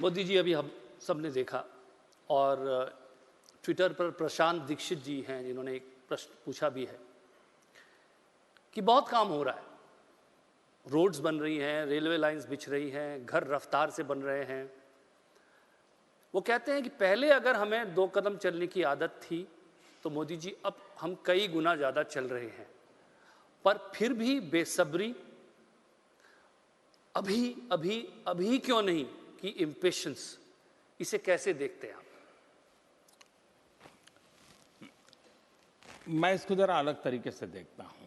मोदी जी अभी हम सब ने देखा और ट्विटर पर प्रशांत दीक्षित जी हैं जिन्होंने एक प्रश्न पूछा भी है कि बहुत काम हो रहा है, रोड्स बन रही हैं, रेलवे लाइंस बिछ रही हैं, घर रफ्तार से बन रहे हैं। वो कहते हैं कि पहले अगर हमें 2 कदम चलने की आदत थी तो मोदी जी अब हम कई गुना ज़्यादा चल रहे हैं, पर फिर भी बेसब्री, अभी अभी अभी क्यों नहीं कि इम्पेशंस, इसे कैसे देखते हैं आप? मैं इसको जरा अलग तरीके से देखता हूं।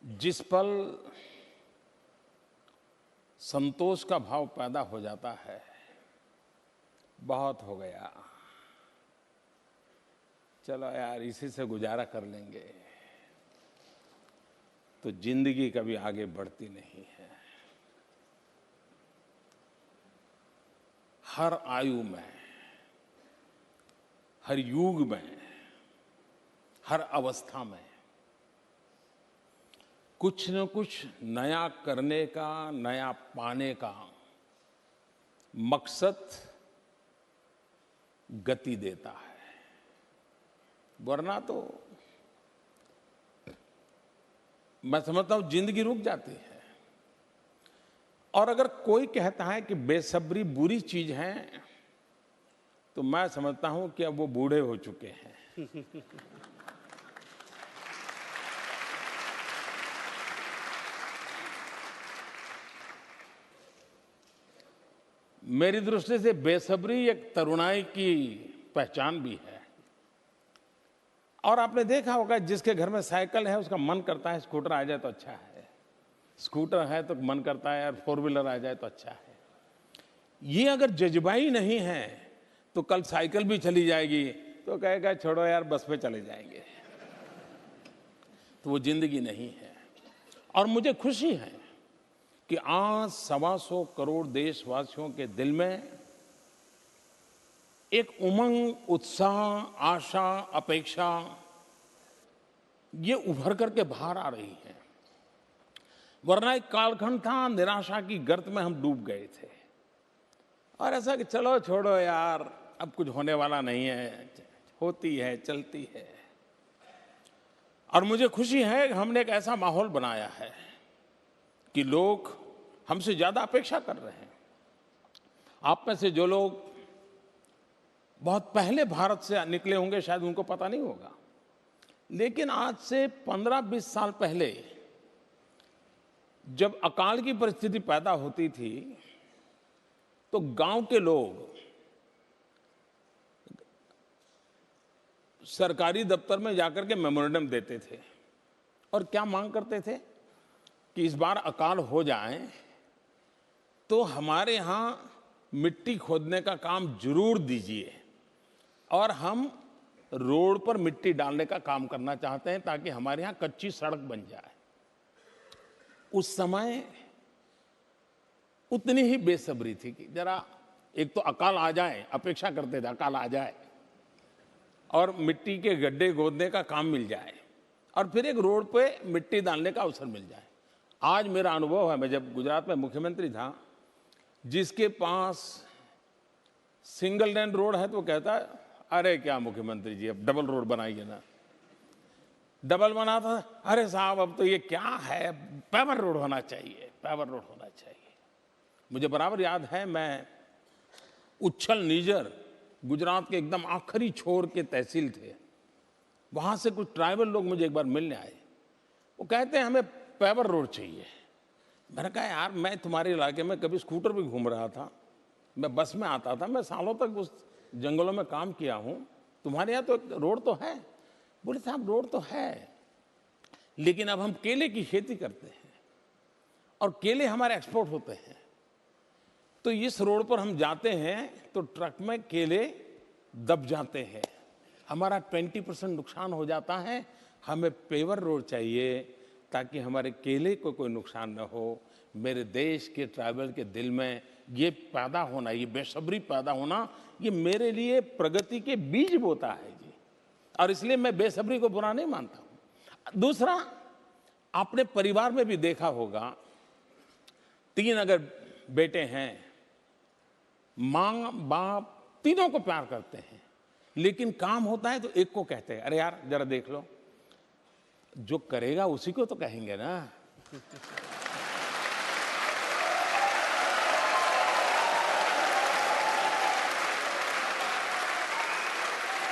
जिस पल संतोष का भाव पैदा हो जाता है, बहुत हो गया, चलो यार इसी से गुजारा कर लेंगे, तो जिंदगी कभी आगे बढ़ती नहीं है। हर आयु में, हर युग में, हर अवस्था में कुछ न कुछ नया करने का, नया पाने का मकसद गति देता है, वरना तो मैं समझता हूं जिंदगी रुक जाती है। और अगर कोई कहता है कि बेसब्री बुरी चीज है, तो मैं समझता हूं कि अब वो बूढ़े हो चुके हैं। मेरी दृष्टि से बेसब्री एक तरुणाई की पहचान भी है। और आपने देखा होगा जिसके घर में साइकिल है उसका मन करता है स्कूटर आ जाए तो अच्छा है, स्कूटर है तो मन करता है यार 4 व्हीलर आ जाए तो अच्छा है। ये अगर जज्बाई नहीं है तो कल साइकिल भी चली जाएगी तो कहेगा छोड़ो यार बस पे चले जाएंगे, तो वो जिंदगी नहीं है। और मुझे खुशी है कि आज 125 करोड़ देशवासियों के दिल में एक उमंग, उत्साह, आशा, अपेक्षा ये उभर करके बाहर आ रही है। वरना एक कालखंड था, निराशा की गर्त में हम डूब गए थे और ऐसा कि चलो छोड़ो यार अब कुछ होने वाला नहीं है, होती है, चलती है। और मुझे खुशी है कि हमने एक ऐसा माहौल बनाया है कि लोग हमसे ज्यादा अपेक्षा कर रहे हैं। आप में से जो लोग बहुत पहले भारत से निकले होंगे शायद उनको पता नहीं होगा, लेकिन आज से 15-20 साल पहले जब अकाल की परिस्थिति पैदा होती थी तो गांव के लोग सरकारी दफ्तर में जाकर के मेमोरेंडम देते थे और क्या मांग करते थे कि इस बार अकाल हो जाए तो हमारे यहाँ मिट्टी खोदने का काम जरूर दीजिए और हम रोड पर मिट्टी डालने का काम करना चाहते हैं ताकि हमारे यहाँ कच्ची सड़क बन जाए। उस समय उतनी ही बेसब्री थी कि जरा एक तो अकाल आ जाए, अपेक्षा करते थे अकाल आ जाए और मिट्टी के गड्ढे खोदने का काम मिल जाए और फिर एक रोड पे मिट्टी डालने का अवसर मिल जाए। आज मेरा अनुभव है, मैं जब गुजरात में मुख्यमंत्री था, जिसके पास सिंगल लेन रोड है तो कहता है अरे क्या मुख्यमंत्री जी अब डबल रोड बनाइए ना, डबल बना था, अरे साहब अब तो ये क्या है, पेवर रोड होना चाहिए, पेवर रोड होना चाहिए। मुझे बराबर याद है, मैं उच्छल निजर गुजरात के एकदम आखिरी छोर के तहसील थे, वहां से कुछ ट्राइबल लोग मुझे एक बार मिलने आए। वो कहते हैं हमें पेवर रोड चाहिए। मैंने कहा यार मैं तुम्हारे इलाके में कभी स्कूटर भी घूम रहा था, मैं बस में आता था, मैं सालों तक उस जंगलों में काम किया हूं, तुम्हारे यहाँ तो रोड तो है। बोले साहब रोड तो है लेकिन अब हम केले की खेती करते हैं और केले हमारे एक्सपोर्ट होते हैं, तो इस रोड पर हम जाते हैं तो ट्रक में केले दब जाते हैं, हमारा 20% नुकसान हो जाता है। हमें पेवर रोड चाहिए ताकि हमारे केले को कोई नुकसान न हो। मेरे देश के ट्राइबल के दिल में ये पैदा होना, ये बेसब्री पैदा होना, ये मेरे लिए प्रगति के बीज बोता है जी। और इसलिए मैं बेसब्री को बुरा नहीं मानता हूं। दूसरा, आपने परिवार में भी देखा होगा 3 अगर बेटे हैं, माँ बाप तीनों को प्यार करते हैं, लेकिन काम होता है तो एक को कहते हैं, अरे यार जरा देख लो, जो करेगा उसी को तो कहेंगे ना।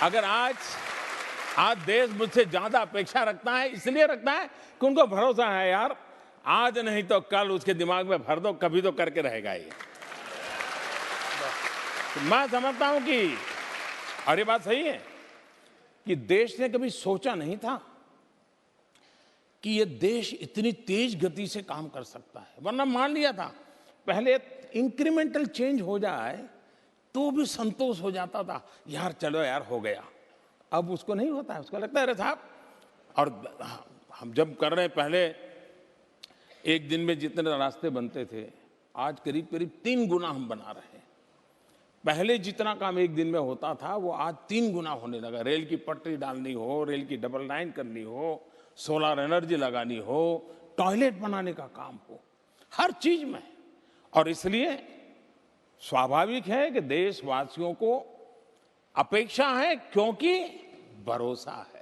अगर आज देश मुझसे ज्यादा अपेक्षा रखता है, इसलिए रखता है कि उनको भरोसा है यार आज नहीं तो कल उसके दिमाग में भर दो, कभी तो करके रहेगा ये। तो मैं समझता हूं कि, और ये बात सही है कि देश ने कभी सोचा नहीं था कि ये देश इतनी तेज गति से काम कर सकता है, वरना मान लिया था पहले इंक्रीमेंटल चेंज हो जाए तो भी संतोष हो जाता था, यार चलो यार हो गया। अब उसको नहीं होता है, उसको लगता है अरे साहब, और हम जब कर रहे हैं, पहले एक दिन में जितने रास्ते बनते थे आज करीब करीब 3 गुना हम बना रहे हैं। पहले जितना काम एक दिन में होता था वो आज 3 गुना होने लगा। रेल की पटरी डालनी हो, रेल की डबल लाइन करनी हो, सोलर एनर्जी लगानी हो, टॉयलेट बनाने का काम हो, हर चीज में। और इसलिए स्वाभाविक है कि देशवासियों को अपेक्षा है, क्योंकि भरोसा है।